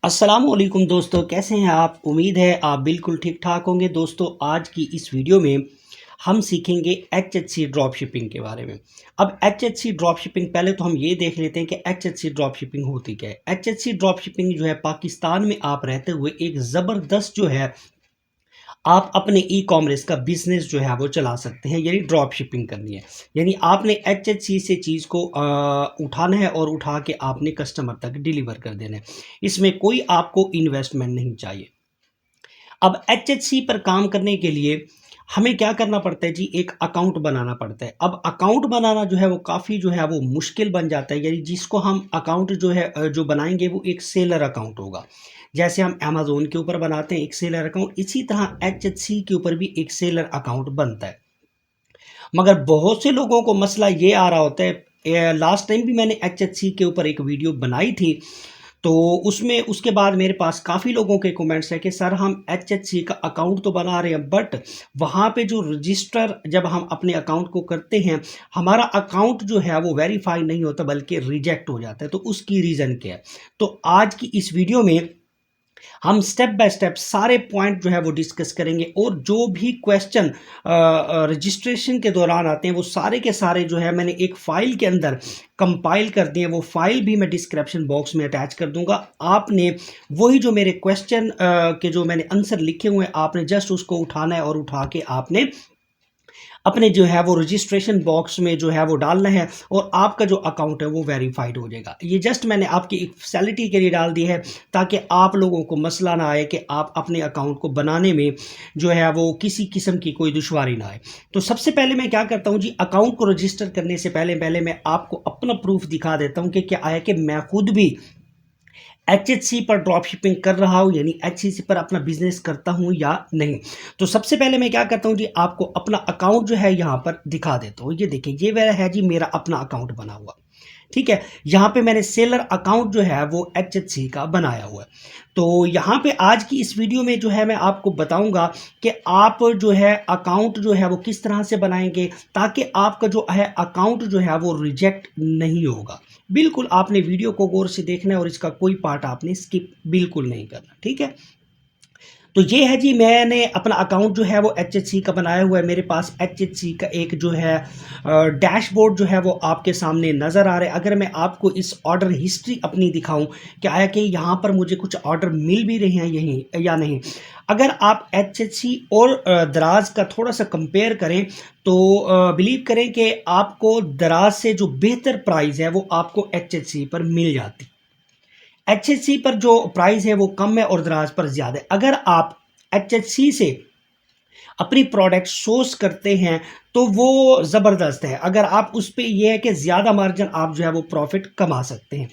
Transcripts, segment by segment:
अस्सलामुअलैकुम दोस्तों, कैसे हैं आप। उम्मीद है आप बिल्कुल ठीक ठाक होंगे। दोस्तों, आज की इस वीडियो में हम सीखेंगे HHC ड्रॉप शिपिंग के बारे में। अब HHC ड्रॉप शिपिंग, पहले तो हम ये देख लेते हैं कि HHC ड्रॉप शिपिंग होती क्या है। HHC ड्रॉप शिपिंग जो है, पाकिस्तान में आप रहते हुए एक ज़बरदस्त जो है, आप अपने ई कॉमर्स का बिजनेस जो है वो चला सकते हैं, यानी ड्रॉप शिपिंग करनी है। यानी आपने HHC से चीज़ को उठाना है और उठा के आपने कस्टमर तक डिलीवर कर देना है। इसमें कोई आपको इन्वेस्टमेंट नहीं चाहिए। अब HHC पर काम करने के लिए हमें क्या करना पड़ता है जी, एक अकाउंट बनाना पड़ता है। अब अकाउंट बनाना जो है वो काफ़ी जो है वो मुश्किल बन जाता है। यानी जिसको हम अकाउंट जो है जो बनाएंगे वो एक सेलर अकाउंट होगा। जैसे हम अमेज़न के ऊपर बनाते हैं एक सेलर अकाउंट, इसी तरह HHC के ऊपर भी एक सेलर अकाउंट बनता है। मगर बहुत से लोगों को मसला ये आ रहा होता है, लास्ट टाइम भी मैंने HHC के ऊपर एक वीडियो बनाई थी, तो उसमें उसके बाद मेरे पास काफ़ी लोगों के कमेंट्स हैं कि सर हम HHC का अकाउंट तो बना रहे हैं, बट वहाँ पे जो रजिस्टर जब हम अपने अकाउंट को करते हैं, हमारा अकाउंट जो है वो वेरीफाई नहीं होता बल्कि रिजेक्ट हो जाता है। तो उसकी रीज़न क्या है। तो आज की इस वीडियो में हम स्टेप बाय स्टेप सारे पॉइंट जो है वो डिस्कस करेंगे, और जो भी क्वेश्चन रजिस्ट्रेशन के दौरान आते हैं वो सारे के सारे जो है मैंने एक फाइल के अंदर कंपाइल कर दिए। वो फाइल भी मैं डिस्क्रिप्शन बॉक्स में अटैच कर दूंगा। आपने वही जो मेरे क्वेश्चन के जो मैंने आंसर लिखे हुए हैं, आपने जस्ट उसको उठाना है और उठा के आपने अपने जो है वो रजिस्ट्रेशन बॉक्स में जो है वो डालना है, और आपका जो अकाउंट है वो वेरीफाइड हो जाएगा। ये जस्ट मैंने आपकी एक फैसिलिटी के लिए डाल दी है, ताकि आप लोगों को मसला ना आए कि आप अपने अकाउंट को बनाने में जो है वो किसी किस्म की कोई दुश्वारी ना आए। तो सबसे पहले मैं क्या करता हूँ जी, अकाउंट को रजिस्टर करने से पहले पहले मैं आपको अपना प्रूफ दिखा देता हूँ कि क्या है कि मैं खुद भी HHC पर ड्रॉप शिपिंग कर रहा हूँ, यानी HHC पर अपना बिजनेस करता हूँ या नहीं। तो सबसे पहले मैं क्या करता हूँ जी, आपको अपना अकाउंट जो है यहाँ पर दिखा देता हूँ। ये देखिए, ये मेरा है जी, मेरा अपना अकाउंट बना हुआ। ठीक है, यहाँ पे मैंने सेलर अकाउंट जो है वो HHC का बनाया हुआ है। तो यहाँ पे आज की इस वीडियो में जो है मैं आपको बताऊंगा कि आप जो है अकाउंट जो है वो किस तरह से बनाएंगे, ताकि आपका जो है अकाउंट जो है वो रिजेक्ट नहीं होगा। बिल्कुल आपने वीडियो को गौर से देखना है और इसका कोई पार्ट आपने स्किप बिल्कुल नहीं करना। ठीक है, तो ये है जी, मैंने अपना अकाउंट जो है वो HHC का बनाया हुआ है। मेरे पास HHC का एक जो है डैशबोर्ड जो है वो आपके सामने नज़र आ रहा है। अगर मैं आपको इस ऑर्डर हिस्ट्री अपनी दिखाऊं, क्या है कि यहाँ पर मुझे कुछ ऑर्डर मिल भी रहे हैं यहीं या नहीं। अगर आप HHC और दराज का थोड़ा सा कंपेयर करें, तो बिलीव करें कि आपको दराज से जो बेहतर प्राइस है वो आपको HHC पर मिल जाती। HHC पर जो प्राइस है वो कम है और दराज पर ज़्यादा है। अगर आप HHC से अपनी प्रोडक्ट सोर्स करते हैं तो वो ज़बरदस्त है। अगर आप उस पे ये है कि ज़्यादा मार्जिन आप जो है वो प्रॉफिट कमा सकते हैं।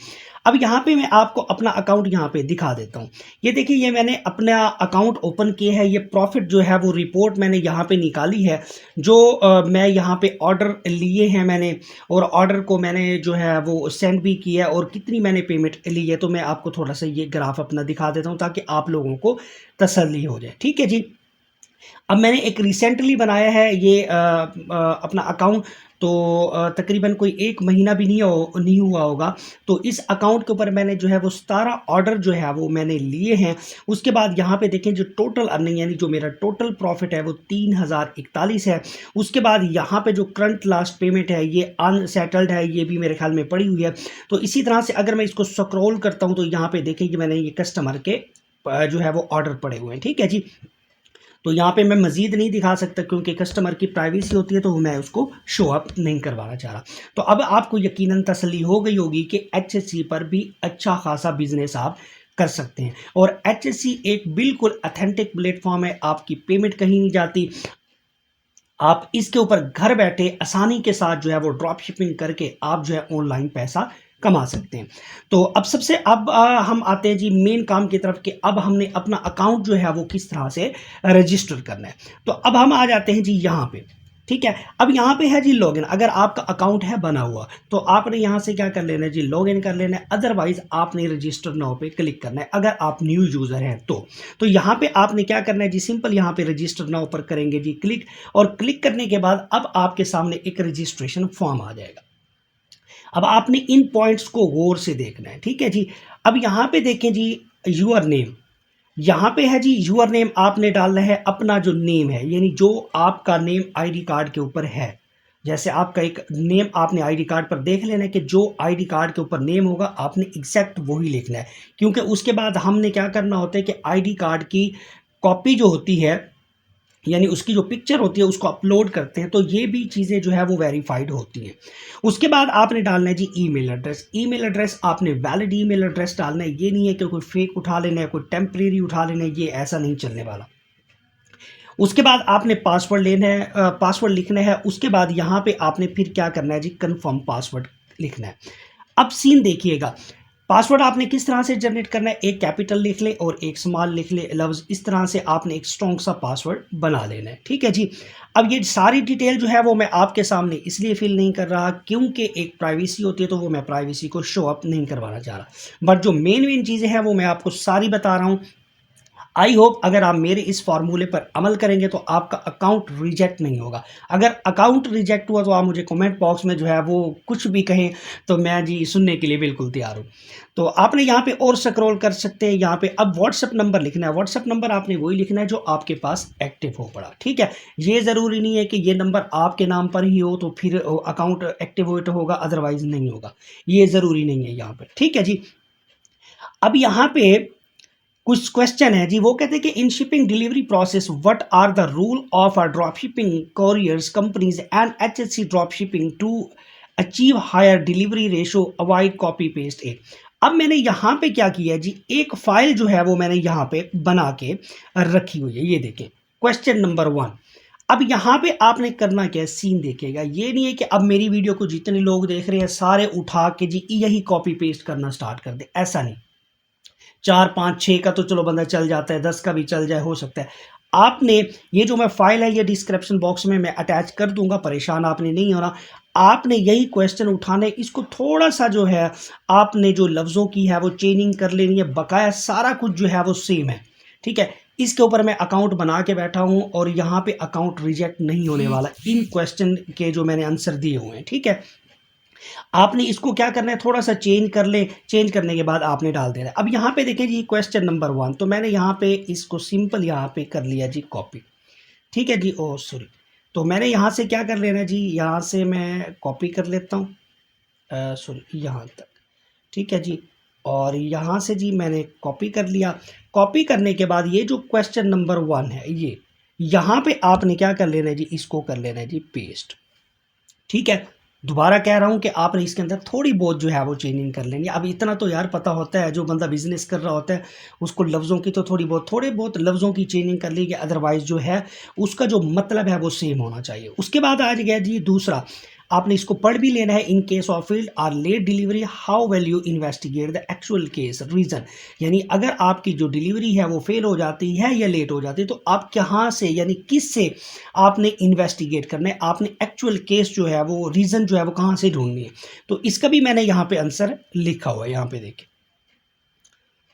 अब यहाँ पे मैं आपको अपना अकाउंट यहाँ पे दिखा देता हूँ। ये देखिए, ये मैंने अपना अकाउंट ओपन किया है। ये प्रॉफिट जो है वो रिपोर्ट मैंने यहाँ पे निकाली है, जो मैं यहाँ पे ऑर्डर लिए हैं मैंने, और ऑर्डर को मैंने जो है वो सेंड भी किया है, और कितनी मैंने पेमेंट ली है। तो मैं आपको थोड़ा सा ये ग्राफ अपना दिखा देता हूँ ताकि आप लोगों को तसल्ली हो जाए। ठीक है जी, अब मैंने एक रिसेंटली बनाया है ये अपना अकाउंट, तो तकरीबन कोई 1 महीना भी नहीं हुआ होगा। तो इस अकाउंट के ऊपर मैंने जो है वो 17 ऑर्डर जो है वो मैंने लिए हैं। उसके बाद यहाँ पे देखें, जो टोटल अर्निंग यानी जो मेरा टोटल प्रॉफिट है वो 3041 है। उसके बाद यहाँ पे जो करंट लास्ट पेमेंट है ये अनसेटल्ड है, ये भी मेरे ख्याल में पड़ी हुई है। तो इसी तरह से अगर मैं इसको स्क्रॉल करता हूँ तो यहाँ पे देखें कि मैंने ये कस्टमर के जो है वो ऑर्डर पड़े हुए हैं। ठीक है जी, तो यहाँ पे मैं मज़ीद नहीं दिखा सकता क्योंकि कस्टमर की प्राइवेसी होती है, तो मैं उसको शो अप नहीं करवाना चाह रहा। तो अब आपको यकीनन तसल्ली हो गई होगी कि HHC पर भी अच्छा खासा बिजनेस आप कर सकते हैं, और HHC एक बिल्कुल अथेंटिक प्लेटफॉर्म है। आपकी पेमेंट कहीं नहीं जाती। आप इसके ऊपर घर बैठे आसानी के साथ जो है वो ड्रॉप शिपिंग करके आप जो है ऑनलाइन पैसा कमा सकते हैं। तो अब सबसे अब हम आते हैं जी मेन काम की तरफ, कि अब हमने अपना अकाउंट जो है वो किस तरह से रजिस्टर करना है। तो अब हम आ जाते हैं जी यहाँ पे। ठीक है, अब यहाँ पे है जी लॉगिन। अगर आपका अकाउंट है बना हुआ तो आपने यहाँ से क्या कर लेना है जी, लॉगिन कर लेना है। अदरवाइज आपने रजिस्टर नाउ पे क्लिक करना है अगर आप न्यू यूज़र हैं तो यहाँ पे आपने क्या करना है जी, सिंपल यहाँ पे रजिस्टर नाउ पर करेंगे जी क्लिक, और क्लिक करने के बाद अब आपके सामने एक रजिस्ट्रेशन फॉर्म आ जाएगा। अब आपने इन पॉइंट्स को गौर से देखना है। ठीक है जी, अब यहाँ पे देखें जी, यूअर नेम, यहाँ पे है जी यूअर नेम, आपने डालना है अपना जो नेम है, यानी जो आपका नेम आईडी कार्ड के ऊपर है। जैसे आपका एक नेम आपने आईडी कार्ड पर देख लेना है कि जो आईडी कार्ड के ऊपर नेम होगा आपने एग्जैक्ट वही लिखना है, क्योंकि उसके बाद हमने क्या करना होता है कि आईडी कार्ड की कॉपी जो होती है, यानी उसकी जो पिक्चर होती है उसको अपलोड करते हैं, तो ये भी चीज़ें जो है वो वेरीफाइड होती हैं। उसके बाद आपने डालना है जी ईमेल एड्रेस। ईमेल एड्रेस आपने वैलिड ईमेल एड्रेस डालना है, ये नहीं है कि कोई फेक उठा लेना है, कोई टेम्परेरी उठा लेना है, ये ऐसा नहीं चलने वाला। उसके बाद आपने पासवर्ड लेना है, पासवर्ड लिखना है। उसके बाद यहाँ पे आपने फिर क्या करना है जी, कन्फर्म पासवर्ड लिखना है। अब सीन देखिएगा, पासवर्ड आपने किस तरह से जनरेट करना है, एक कैपिटल लिख लें और एक स्मॉल लिख लें, लफ्ज़, इस तरह से आपने एक स्ट्रॉन्ग सा पासवर्ड बना लेना है। ठीक है जी। अब ये सारी डिटेल जो है वो मैं आपके सामने इसलिए फिल नहीं कर रहा क्योंकि एक प्राइवेसी होती है, तो वो मैं प्राइवेसी को शो अप नहीं करवाना चाह रहा, बट जो मेन चीज़ें हैं वो मैं आपको सारी बता रहा हूँ। आई होप अगर आप मेरे इस फार्मूले पर अमल करेंगे तो आपका अकाउंट रिजेक्ट नहीं होगा। अगर अकाउंट रिजेक्ट हुआ तो आप मुझे कमेंट बॉक्स में जो है वो कुछ भी कहें, तो मैं जी सुनने के लिए बिल्कुल तैयार हूँ। तो आपने यहाँ पे और स्क्रॉल कर सकते हैं, यहाँ पे अब व्हाट्सएप नंबर लिखना है। व्हाट्सएप नंबर आपने वही लिखना है जो आपके पास एक्टिव हो पड़ा। ठीक है, ये ज़रूरी नहीं है कि ये नंबर आपके नाम पर ही हो तो फिर अकाउंट एक्टिवेट होगा, अदरवाइज नहीं होगा, ये ज़रूरी नहीं है यहाँ पर। ठीक है जी। अब यहाँ पे कुछ क्वेश्चन है जी, वो कहते हैं कि इन shipping delivery process what are the rule of a drop shipping couriers companies and HSC drop shipping to achieve higher delivery ratio, avoid copy paste ए। अब मैंने यहाँ पे क्या किया जी, एक फाइल जो है वो मैंने यहाँ पे बना के रखी हुई है, ये देखें क्वेश्चन नंबर 1। अब यहाँ पे आपने करना क्या है, सीन देखिएगा, ये नहीं है कि अब मेरी वीडियो को जितने लोग देख रहे हैं सारे उठा के जी यही कॉपी पेस्ट करना स्टार्ट कर दे, ऐसा नहीं। 4 5 6 का तो चलो बंदा चल जाता है, 10 का भी चल जाए, हो सकता है। आपने ये जो मैं फाइल है ये डिस्क्रिप्शन बॉक्स में मैं अटैच कर दूंगा, परेशान आपने नहीं होना। आपने यही क्वेश्चन उठाने, इसको थोड़ा सा जो है आपने जो लफ्ज़ों की है वो चेंजिंग कर लेनी है, बकाया सारा कुछ जो है वो सेम है। ठीक है, इसके ऊपर मैं अकाउंट बना के बैठा हूँ और यहाँ पे अकाउंट रिजेक्ट नहीं होने वाला इन क्वेश्चन के जो मैंने आंसर दिए हुए हैं। ठीक है, आपने इसको क्या करना है, थोड़ा सा चेंज कर ले, चेंज करने के बाद आपने डाल देना है। अब यहाँ पे देखें जी क्वेश्चन नंबर 1, तो मैंने यहाँ पे इसको सिंपल यहाँ पे कर लिया जी कॉपी। ठीक है जी, ओ सॉरी, तो मैंने यहाँ से क्या कर लेना जी, यहाँ से मैं कॉपी कर लेता हूँ, सॉरी यहाँ तक। ठीक है जी, और यहाँ से जी मैंने कॉपी कर लिया। कॉपी करने के बाद ये जो क्वेश्चन नंबर 1 है ये यहाँ पे आपने क्या कर लेना है जी, इसको कर लेना है जी पेस्ट। ठीक है, दोबारा कह रहा हूँ कि आपने इसके अंदर थोड़ी बहुत जो है वो चेंजिंग कर लेंगे। अब इतना तो यार पता होता है, जो बंदा बिजनेस कर रहा होता है उसको लफ्ज़ों की तो थोड़े बहुत लफ्ज़ों की चेंजिंग कर लेगी, अदरवाइज जो है उसका जो मतलब है वो सेम होना चाहिए। उसके बाद आ गया जी दूसरा, आपने इसको पढ़ भी लेना है। In case of field or late delivery how will you investigate the actual case reason, यानी अगर आपकी जो डिलीवरी है वो फेल हो जाती है या लेट हो जाती है तो आप कहाँ से, यानी किस से आपने इन्वेस्टिगेट करना है, आपने एक्चुअल केस जो है वो रीज़न जो है वो कहाँ से ढूंढनी है। तो इसका भी मैंने यहाँ पे आंसर लिखा हुआ है, यहाँ पे देखिए।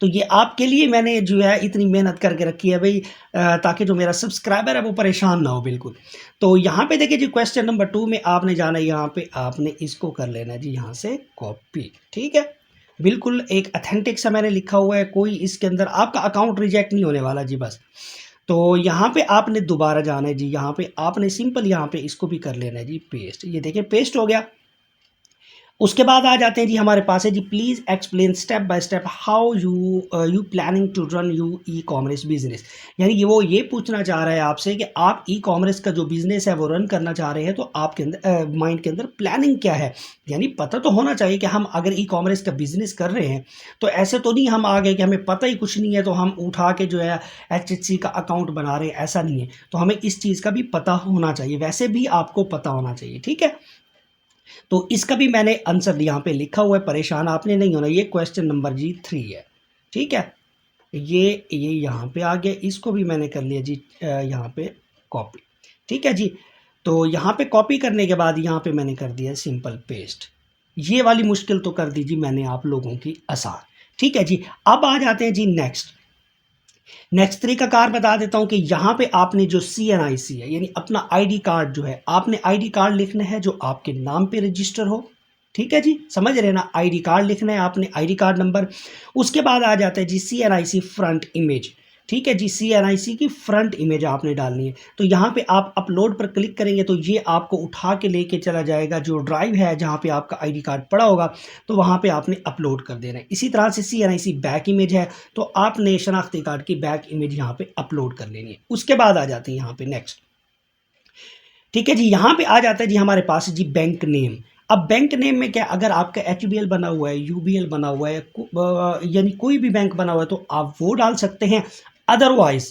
तो ये आपके लिए मैंने जो है इतनी मेहनत करके रखी है भाई, ताकि जो मेरा सब्सक्राइबर है वो परेशान ना हो बिल्कुल। तो यहाँ पे देखिए जी क्वेश्चन नंबर 2 में आपने जाना है, यहाँ पे आपने इसको कर लेना है जी यहाँ से कॉपी। ठीक है, बिल्कुल एक अथेंटिक सा मैंने लिखा हुआ है, कोई इसके अंदर आपका अकाउंट रिजेक्ट नहीं होने वाला जी बस। तो यहाँ पे आपने दोबारा जाना है जी, यहाँ पे आपने सिंपल यहाँ पे इसको भी कर लेना है जी पेस्ट। ये देखिए पेस्ट हो गया। उसके बाद आ जाते हैं जी हमारे पास है जी, please explain step by step how you planning to run you e commerce business, यानी कि वो ये पूछना चाह रहा है आपसे कि आप ई कॉमर्स का जो बिजनेस है वो रन करना चाह रहे हैं, तो आपके अंदर माइंड के अंदर प्लानिंग क्या है। यानी पता तो होना चाहिए कि हम अगर ई कॉमर्स का बिजनेस कर रहे हैं तो ऐसे तो नहीं हम आ गए कि हमें पता ही कुछ नहीं है तो हम उठा के जो है HHC का अकाउंट बना रहे हैं, ऐसा नहीं है। तो हमें इस चीज़ का भी पता होना चाहिए, वैसे भी आपको पता होना चाहिए। ठीक है, तो इसका भी मैंने आंसर यहाँ पे लिखा हुआ है, परेशान आपने नहीं होना। ये क्वेश्चन नंबर जी 3 है। ठीक है, ये यहाँ पे आ गया, इसको भी मैंने कर लिया जी यहाँ पे कॉपी। ठीक है जी, तो यहाँ पे कॉपी करने के बाद यहाँ पे मैंने कर दिया सिंपल पेस्ट। ये वाली मुश्किल तो कर दी जी मैंने आप लोगों की आसान। ठीक है जी, अब आ जाते हैं जी नेक्स्ट तरीकाकार बता देता हूं कि यहाँ पे आपने जो CNIC है, यानी अपना आईडी कार्ड जो है, आपने आईडी कार्ड लिखना है जो आपके नाम पे रजिस्टर हो। ठीक है जी, समझ रहे ना। आईडी कार्ड लिखना है आपने, आईडी कार्ड नंबर। उसके बाद आ जाता है जी CNIC फ्रंट इमेज। ठीक है जी, CNIC की फ्रंट इमेज आपने डालनी है। तो यहाँ पे आप अपलोड पर क्लिक करेंगे तो ये आपको उठा के लेके चला जाएगा जो ड्राइव है जहाँ पे आपका आईडी कार्ड पड़ा होगा, तो वहाँ पे आपने अपलोड कर देना है। इसी तरह से CNIC बैक इमेज है, तो आपने शनाख्ती कार्ड की बैक इमेज यहाँ पे अपलोड कर लेनी है। उसके बाद आ जाती है यहाँ पे नेक्स्ट। ठीक है जी, यहाँ पे आ जाता है जी हमारे पास जी बैंक नेम। अब बैंक नेम में क्या, अगर आपका HBL बना हुआ है, UBL बना हुआ है, यानी कोई भी बैंक बना हुआ है तो आप वो डाल सकते हैं। अदरवाइज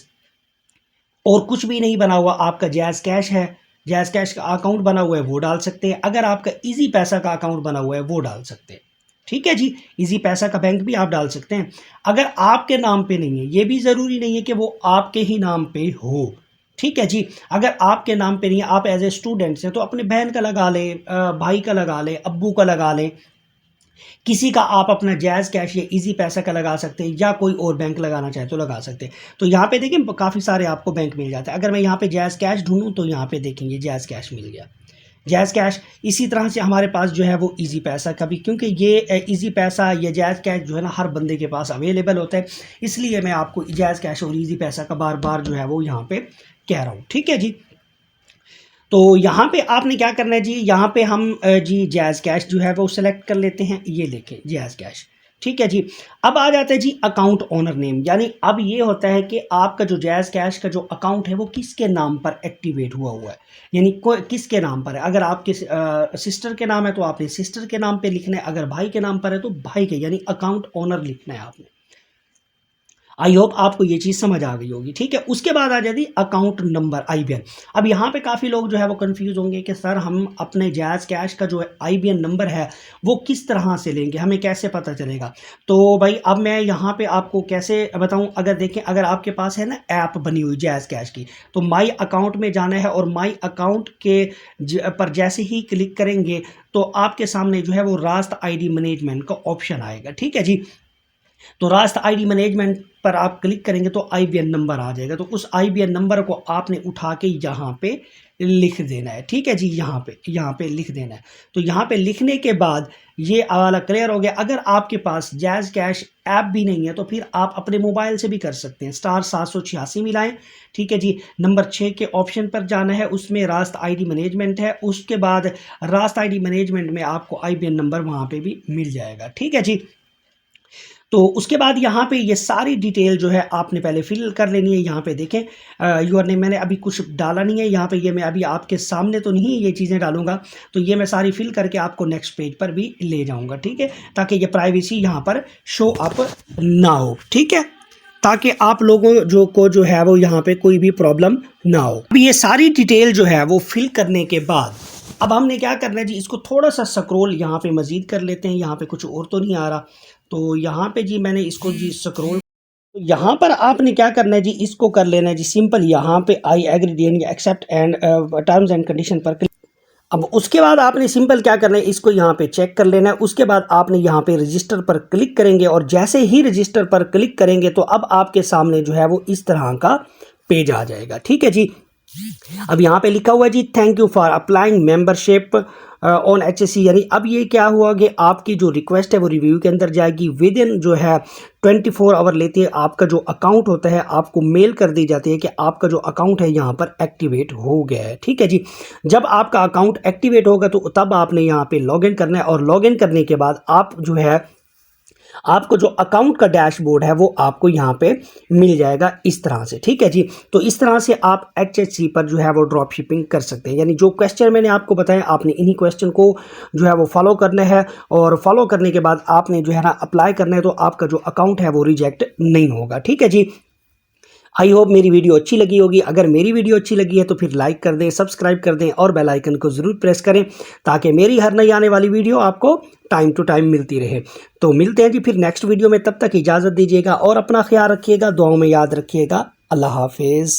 और कुछ भी नहीं बना हुआ, आपका जैज़ कैश है, जैज़ कैश का अकाउंट बना हुआ है, वो डाल सकते हैं। अगर आपका इजी पैसा का अकाउंट बना हुआ है वो डाल सकते हैं। ठीक है जी, इजी पैसा का बैंक भी आप डाल सकते हैं। अगर आपके नाम पे नहीं है, ये भी ज़रूरी नहीं है कि वो आपके ही नाम पे हो। ठीक है जी, अगर आपके नाम पे नहीं है, आप एज ए स्टूडेंट्स हैं तो अपने बहन का लगा लें, भाई का लगा लें, अब्बू का लगा लें, किसी का आप अपना जैज़ कैश या इजी पैसा का लगा सकते हैं, या कोई और बैंक लगाना चाहे तो लगा सकते हैं। तो यहाँ पे देखिए काफ़ी सारे आपको बैंक मिल जाते हैं। अगर मैं यहाँ पे जैज़ कैश ढूंढूं तो यहाँ पे देखेंगे जैज़ कैश मिल गया, जैज़ कैश। इसी तरह से हमारे पास जो है वो इजी पैसा का भी, क्योंकि ये इजी पैसा या जैज़ कैश जो है ना हर बंदे के पास अवेलेबल होता है, इसलिए मैं आपको जैज़ कैश और इजी पैसा का बार बार जो है वो यहाँ पे कह रहा हूँ। ठीक है जी, तो यहाँ पे आपने क्या करना है जी, यहाँ पे हम जी जैज़ कैश जो है वो सिलेक्ट कर लेते हैं, ये देखें जैज़ कैश। ठीक है जी, अब आ जाता है जी अकाउंट ओनर नेम, यानी अब ये होता है कि आपका जो जैज़ कैश का जो अकाउंट है वो किसके नाम पर एक्टिवेट हुआ है, यानी कोई किसके नाम पर है। अगर आपके सिस्टर के नाम है तो आपने सिस्टर के नाम पे लिखना है, अगर भाई के नाम पर है तो भाई के, यानी अकाउंट ओनर लिखना है आपने। आई होप आपको ये चीज़ समझ आ गई होगी। ठीक है, उसके बाद आ जाती अकाउंट नंबर IBN। अब यहाँ पे काफ़ी लोग जो है वो कंफ्यूज होंगे कि सर हम अपने जैज़ कैश का जो IBN नंबर है वो किस तरह से लेंगे, हमें कैसे पता चलेगा। तो भाई अब मैं यहाँ पे आपको कैसे बताऊँ, अगर देखें अगर आपके पास है ना ऐप बनी हुई जैज़ कैश की, तो माई अकाउंट में जाना है और माई अकाउंट के पर जैसे ही क्लिक करेंगे तो आपके सामने जो है वो रास्त ID मैनेजमेंट का ऑप्शन आएगा। ठीक है जी, तो रास्त ID मैनेजमेंट पर आप क्लिक करेंगे तो IBN नंबर आ जाएगा, तो उस IBN नंबर को आपने उठा के यहाँ पे लिख देना है। ठीक है जी, यहाँ पे लिख देना है। तो यहाँ पे लिखने के बाद ये वाला क्लियर हो गया। अगर आपके पास जैज़ कैश ऐप भी नहीं है तो फिर आप अपने मोबाइल से भी कर सकते हैं, *786 मिलाएं। ठीक है जी, नंबर 6 के ऑप्शन पर जाना है, उसमें रास्त ID मैनेजमेंट है, उसके बाद रास्त ID मैनेजमेंट में आपको IBN नंबर वहाँ पे भी मिल जाएगा। ठीक है जी, तो उसके बाद यहाँ पे ये सारी डिटेल जो है आपने पहले फिल कर लेनी है। यहाँ पे देखें यूर नेम मैंने अभी कुछ डाला नहीं है यहाँ पे, ये मैं अभी आपके सामने तो नहीं ये चीज़ें डालूंगा, तो ये मैं सारी फिल करके आपको नेक्स्ट पेज पर भी ले जाऊंगा। ठीक है, ताकि ये प्राइवेसी यहाँ पर शो अप ना हो। ठीक है, ताकि आप लोगों जो है वो यहाँ पे कोई भी प्रॉब्लम ना हो। अब ये सारी डिटेल जो है वो फिल करने के बाद अब हमने क्या करना है जी, इसको थोड़ा सा स्क्रॉल यहाँ पे मज़ीद कर लेते हैं। यहाँ पे कुछ और तो नहीं आ रहा, तो यहाँ पे जी मैंने इसको जी स्क्रॉल, यहाँ पर आपने क्या करना है जी, इसको कर लेना है जी सिंपल, यहाँ पे आई एग्री यानी accept and terms and condition पर क्लिक। अब उसके बाद आपने सिंपल क्या करना है, इसको यहाँ पे चेक कर लेना है। उसके बाद आपने यहाँ पे रजिस्टर पर क्लिक करेंगे और जैसे ही रजिस्टर पर क्लिक करेंगे तो अब आपके सामने जो है वो इस तरह का पेज आ जाएगा। ठीक है जी, अब यहाँ पे लिखा हुआ है जी thank you for applying membership on HSC, यानी अब ये क्या हुआ कि आपकी जो रिक्वेस्ट है वो रिव्यू के अंदर जाएगी। विद इन जो है 24 आवर लेती है, आपका जो अकाउंट होता है आपको मेल कर दी जाती है कि आपका जो अकाउंट है यहाँ पर एक्टिवेट हो गया है। ठीक है जी, जब आपका अकाउंट एक्टिवेट होगा तो तब आपने यहाँ पे लॉगिन करना है, और लॉगिन करने के बाद आप जो है आपको जो अकाउंट का डैशबोर्ड है वो आपको यहाँ पे मिल जाएगा इस तरह से। ठीक है जी, तो इस तरह से आप HSC पर जो है वो ड्रॉप शिपिंग कर सकते हैं। यानी जो क्वेश्चन मैंने आपको बताया आपने इन्हीं क्वेश्चन को जो है वो फॉलो करना है, और फॉलो करने के बाद आपने जो है ना अप्लाई करना है, तो आपका जो अकाउंट है वो रिजेक्ट नहीं होगा। ठीक है जी, आई होप मेरी वीडियो अच्छी लगी होगी। अगर मेरी वीडियो अच्छी लगी है तो फिर लाइक कर दें, सब्सक्राइब कर दें और बेल आइकन को ज़रूर प्रेस करें, ताकि मेरी हर नई आने वाली वीडियो आपको टाइम टू टाइम मिलती रहे। तो मिलते हैं जी फिर नेक्स्ट वीडियो में, तब तक इजाज़त दीजिएगा और अपना ख्याल रखिएगा, दुआओं में याद रखिएगा। अल्लाह हाफिज़।